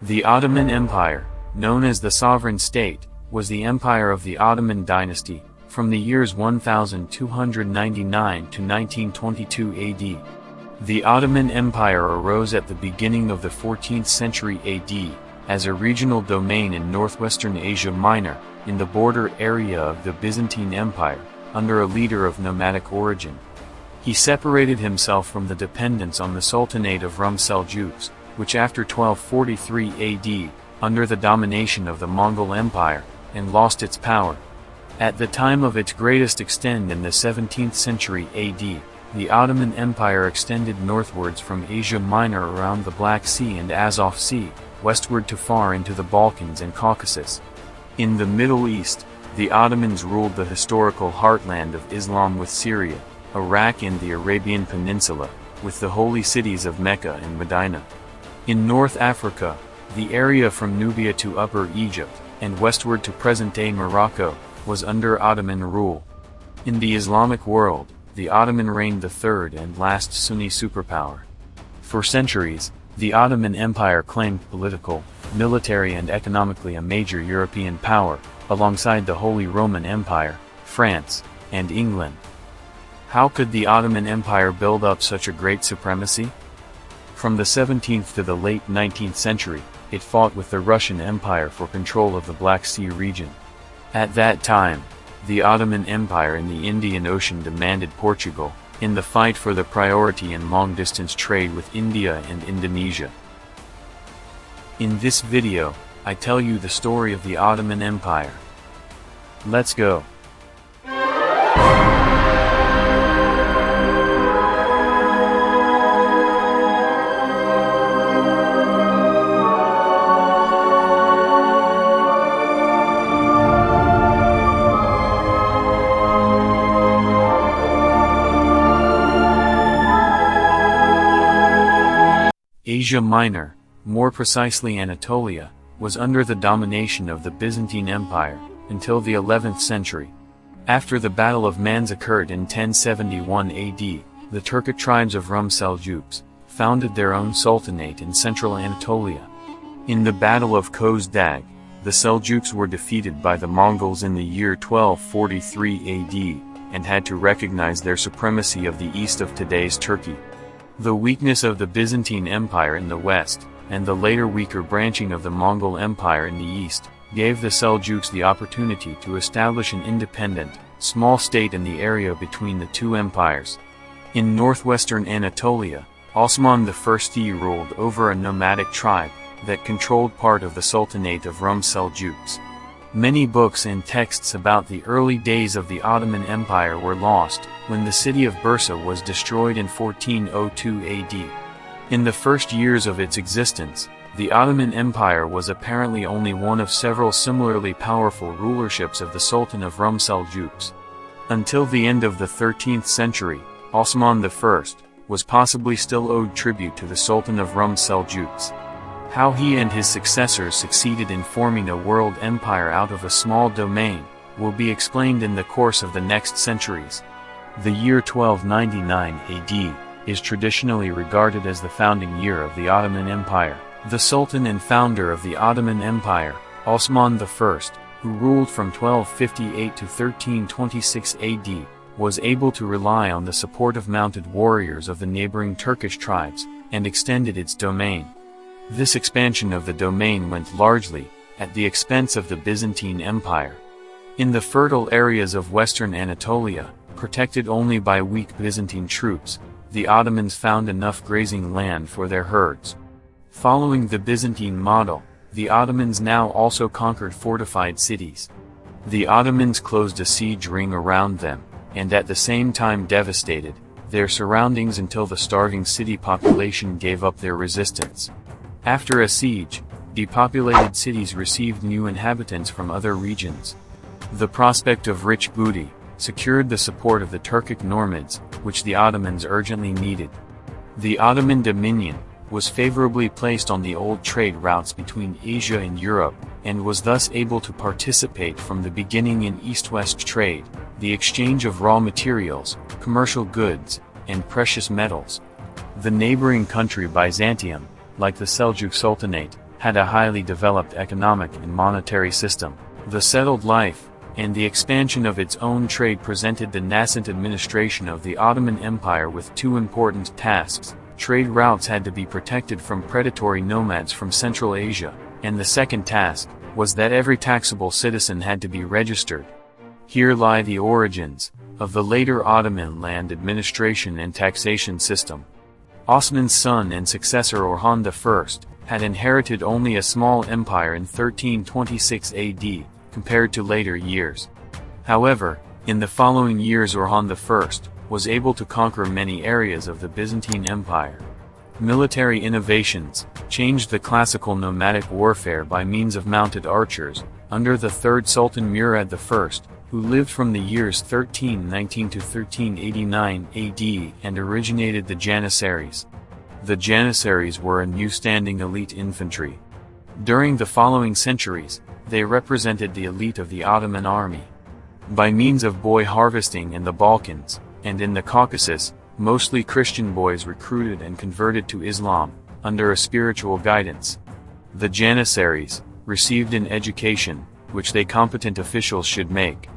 The Ottoman Empire, known as the Sovereign State, was the empire of the Ottoman dynasty, from the years 1299 to 1922 AD. The Ottoman Empire arose at the beginning of the 14th century AD, as a regional domain in northwestern Asia Minor, in the border area of the Byzantine Empire, under a leader of nomadic origin. He separated himself from the dependence on the Sultanate of Rum Seljuks, which after 1243 AD, under the domination of the Mongol Empire, and lost its power. At the time of its greatest extent in the 17th century AD, the Ottoman Empire extended northwards from Asia Minor around the Black Sea and Azov Sea, westward to far into the Balkans and Caucasus. In the Middle East, the Ottomans ruled the historical heartland of Islam with Syria, Iraq and the Arabian Peninsula, with the holy cities of Mecca and Medina. In North Africa, the area from Nubia to Upper Egypt, and westward to present-day Morocco, was under Ottoman rule. In the Islamic world, the Ottoman reigned the third and last Sunni superpower. For centuries, the Ottoman Empire claimed political, military and economically a major European power, alongside the Holy Roman Empire, France, and England. How could the Ottoman Empire build up such a great supremacy? From the 17th to the late 19th century, it fought with the Russian Empire for control of the Black Sea region. At that time, the Ottoman Empire in the Indian Ocean demanded Portugal, in the fight for the priority in long-distance trade with India and Indonesia. In this video, I tell you the story of the Ottoman Empire. Let's go. Asia Minor, more precisely Anatolia, was under the domination of the Byzantine Empire, until the 11th century. After the Battle of Manzikert in 1071 AD, the Turkic tribes of Rum Seljuks founded their own sultanate in central Anatolia. In the Battle of Kozdag, the Seljuks were defeated by the Mongols in the year 1243 AD, and had to recognize their supremacy of the east of today's Turkey. The weakness of the Byzantine Empire in the west, and the later weaker branching of the Mongol Empire in the east, gave the Seljuks the opportunity to establish an independent, small state in the area between the two empires. In northwestern Anatolia, Osman I ruled over a nomadic tribe that controlled part of the Sultanate of Rum Seljuks. Many books and texts about the early days of the Ottoman Empire were lost, when the city of Bursa was destroyed in 1402 AD. In the first years of its existence, the Ottoman Empire was apparently only one of several similarly powerful rulerships of the Sultan of Rum Seljuks. Until the end of the 13th century, Osman I was possibly still owed tribute to the Sultan of Rum Seljuks. How he and his successors succeeded in forming a world empire out of a small domain will be explained in the course of the next centuries. The year 1299 AD is traditionally regarded as the founding year of the Ottoman Empire. The Sultan and founder of the Ottoman Empire, Osman I, who ruled from 1258 to 1326 AD, was able to rely on the support of mounted warriors of the neighboring Turkish tribes, and extended its domain. This expansion of the domain went largely at the expense of the Byzantine Empire. In the fertile areas of western Anatolia, protected only by weak Byzantine troops, the Ottomans found enough grazing land for their herds. Following the Byzantine model, the Ottomans now also conquered fortified cities. The Ottomans closed a siege ring around them, and at the same time devastated their surroundings until the starving city population gave up their resistance. After a siege, depopulated cities received new inhabitants from other regions. The prospect of rich booty secured the support of the Turkic Normids, which the Ottomans urgently needed. The Ottoman dominion was favorably placed on the old trade routes between Asia and Europe, and was thus able to participate from the beginning in east-west trade, the exchange of raw materials, commercial goods, and precious metals. The neighboring country Byzantium, like the Seljuk Sultanate, had a highly developed economic and monetary system. The settled life and the expansion of its own trade presented the nascent administration of the Ottoman Empire with two important tasks. Trade routes had to be protected from predatory nomads from Central Asia, and the second task was that every taxable citizen had to be registered. Here lie the origins of the later Ottoman land administration and taxation system. Osman's son and successor Orhan I had inherited only a small empire in 1326 AD, compared to later years. However, in the following years Orhan I was able to conquer many areas of the Byzantine Empire. Military innovations changed the classical nomadic warfare by means of mounted archers, under the third Sultan Murad I, who lived from the years 1319 to 1389 AD and originated the Janissaries. The Janissaries were a new standing elite infantry. During the following centuries, they represented the elite of the Ottoman army. By means of boy harvesting in the Balkans, and in the Caucasus, mostly Christian boys recruited and converted to Islam, under a spiritual guidance. The Janissaries received an education, which they competent officials should make.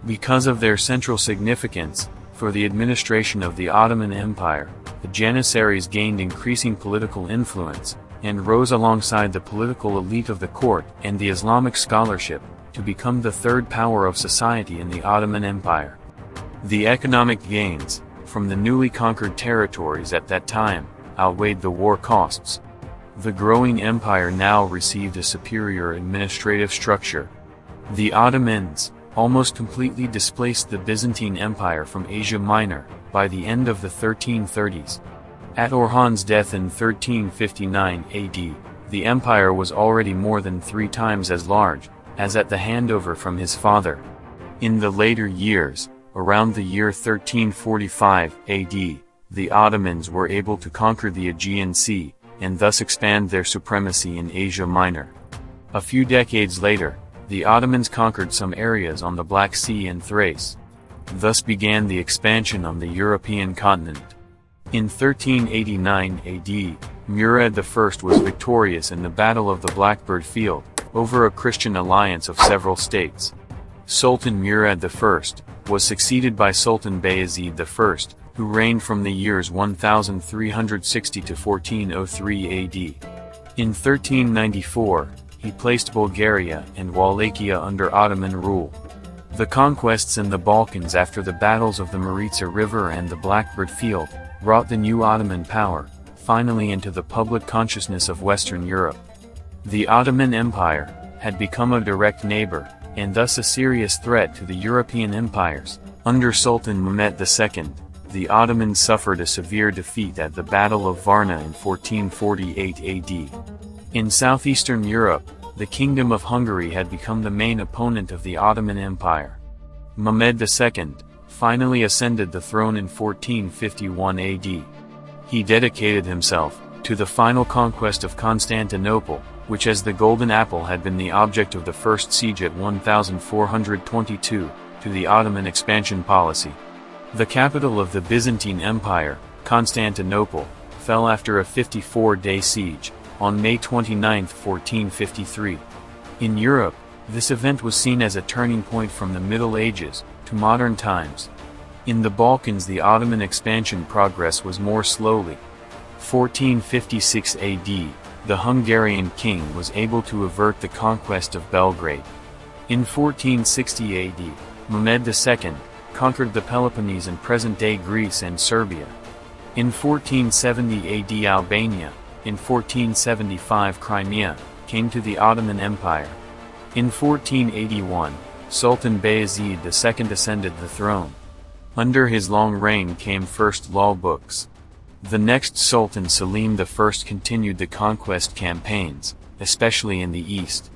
Because of their central significance for the administration of the Ottoman Empire, the Janissaries gained increasing political influence, and rose alongside the political elite of the court and the Islamic scholarship, to become the third power of society in the Ottoman Empire. The economic gains from the newly conquered territories at that time outweighed the war costs. The growing empire now received a superior administrative structure. The Ottomans almost completely displaced the Byzantine Empire from Asia Minor by the end of the 1330s. At Orhan's death in 1359 AD, the empire was already more than 3 times as large as at the handover from his father. In the later years, around the year 1345 AD, the Ottomans were able to conquer the Aegean Sea, and thus expand their supremacy in Asia Minor. A few decades later, the Ottomans conquered some areas on the Black Sea and Thrace. Thus began the expansion on the European continent. In 1389 AD, Murad I was victorious in the Battle of the Blackbird Field, over a Christian alliance of several states. Sultan Murad I was succeeded by Sultan Bayezid I, who reigned from the years 1360 to 1403 AD. In 1394, he placed Bulgaria and Wallachia under Ottoman rule. The conquests in the Balkans after the battles of the Maritsa River and the Blackbird Field brought the new Ottoman power finally into the public consciousness of Western Europe. The Ottoman Empire had become a direct neighbor, and thus a serious threat to the European empires. Under Sultan Mehmet II, the Ottomans suffered a severe defeat at the Battle of Varna in 1448 AD. In southeastern Europe, the Kingdom of Hungary had become the main opponent of the Ottoman Empire. Mehmed II finally ascended the throne in 1451 AD. He dedicated himself to the final conquest of Constantinople, which as the Golden Apple had been the object of the first siege at 1422, to the Ottoman expansion policy. The capital of the Byzantine Empire, Constantinople, fell after a 54-day siege, on May 29, 1453. In Europe, this event was seen as a turning point from the Middle Ages to modern times. In the Balkans the Ottoman expansion progress was more slowly. 1456 AD, the Hungarian king was able to avert the conquest of Belgrade. In 1460 AD, Mehmed II conquered the Peloponnese in present-day Greece and Serbia. In 1470 AD Albania, in 1475 Crimea, came to the Ottoman Empire. In 1481, Sultan Bayezid II ascended the throne. Under his long reign came first law books. The next Sultan Selim I continued the conquest campaigns, especially in the east.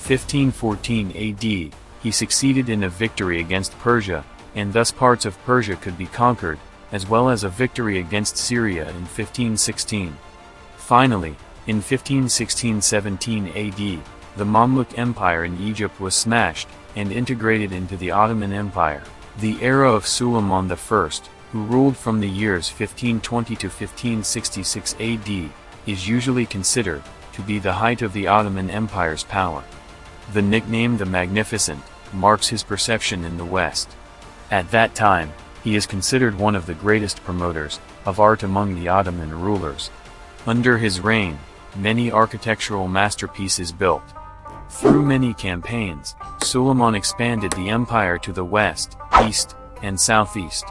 1514 AD, he succeeded in a victory against Persia, and thus parts of Persia could be conquered, as well as a victory against Syria in 1516. Finally, in 1516-17 AD, the Mamluk Empire in Egypt was smashed, and integrated into the Ottoman Empire. The era of Suleiman I, who ruled from the years 1520 to 1566 AD, is usually considered to to be the height of the Ottoman Empire's power. The nickname the Magnificent marks his perception in the West. At that time, he is considered one of the greatest promoters of art among the Ottoman rulers. Under his reign, many architectural masterpieces built. Through many campaigns, Suleiman expanded the empire to the west, east, and southeast.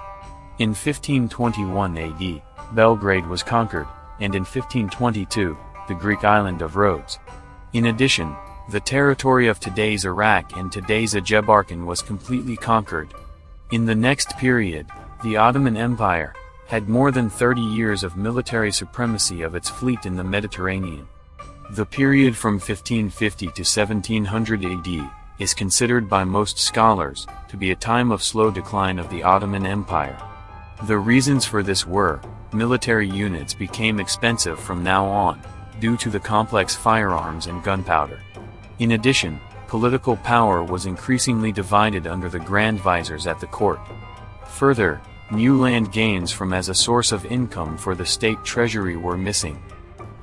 In 1521 AD, Belgrade was conquered, and in 1522, the Greek island of Rhodes. In addition, the territory of today's Iraq and today's Azerbaijan was completely conquered. In the next period, the Ottoman Empire had more than 30 years of military supremacy of its fleet in the Mediterranean. The period from 1550 to 1700 AD is considered by most scholars to be a time of slow decline of the Ottoman Empire. The reasons for this were, military units became expensive from now on, due to the complex firearms and gunpowder. In addition, political power was increasingly divided under the Grand Viziers at the court. Further, new land gains from as a source of income for the state treasury were missing.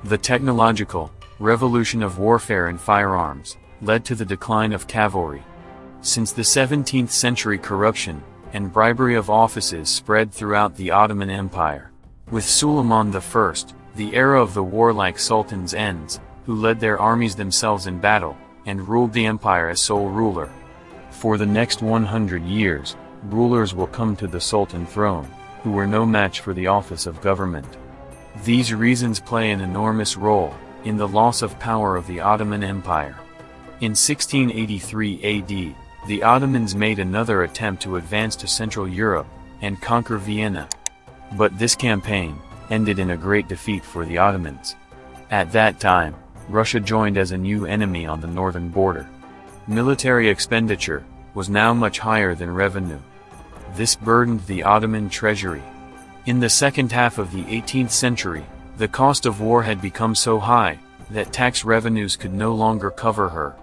The technological revolution of warfare and firearms led to the decline of cavalry. Since the 17th century, corruption and bribery of offices spread throughout the Ottoman Empire. With Suleiman I, the era of the warlike sultans ends, who led their armies themselves in battle, and ruled the empire as sole ruler. For the next 100 years, rulers will come to the sultan throne, who were no match for the office of government. These reasons play an enormous role in the loss of power of the Ottoman Empire. In 1683 AD, the Ottomans made another attempt to advance to Central Europe and conquer Vienna. But this campaign ended in a great defeat for the Ottomans. At that time, Russia joined as a new enemy on the northern border. Military expenditure was now much higher than revenue. This burdened the Ottoman treasury. In the second half of the 18th century, the cost of war had become so high that tax revenues could no longer cover her.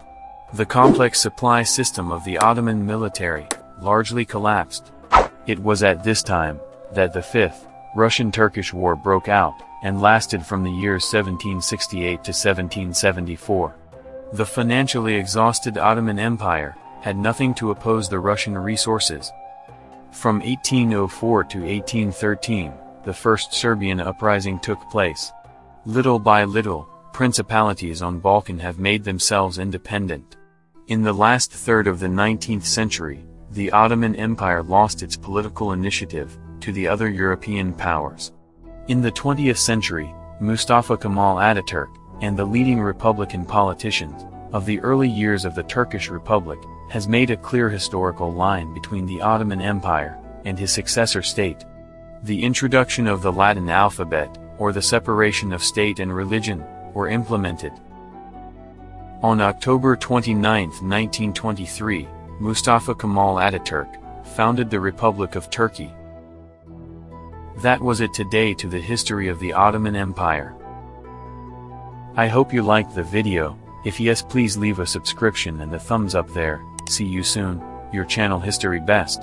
The complex supply system of the Ottoman military largely collapsed. It was at this time that the Fifth Russian-Turkish War broke out and lasted from the years 1768 to 1774. The financially exhausted Ottoman Empire had nothing to oppose the Russian resources. From 1804 to 1813, the first Serbian uprising took place. Little by little, principalities on Balkan have made themselves independent. In the last third of the 19th century, the Ottoman Empire lost its political initiative to the other European powers. In the 20th century, Mustafa Kemal Ataturk, and the leading Republican politicians of the early years of the Turkish Republic, has made a clear historical line between the Ottoman Empire and his successor state. The introduction of the Latin alphabet, or the separation of state and religion, were implemented. On October 29, 1923, Mustafa Kemal Ataturk founded the Republic of Turkey. That was it today to the history of the Ottoman Empire. I hope you liked the video. If yes, please leave a subscription and a thumbs up there. See you soon, your channel History Best.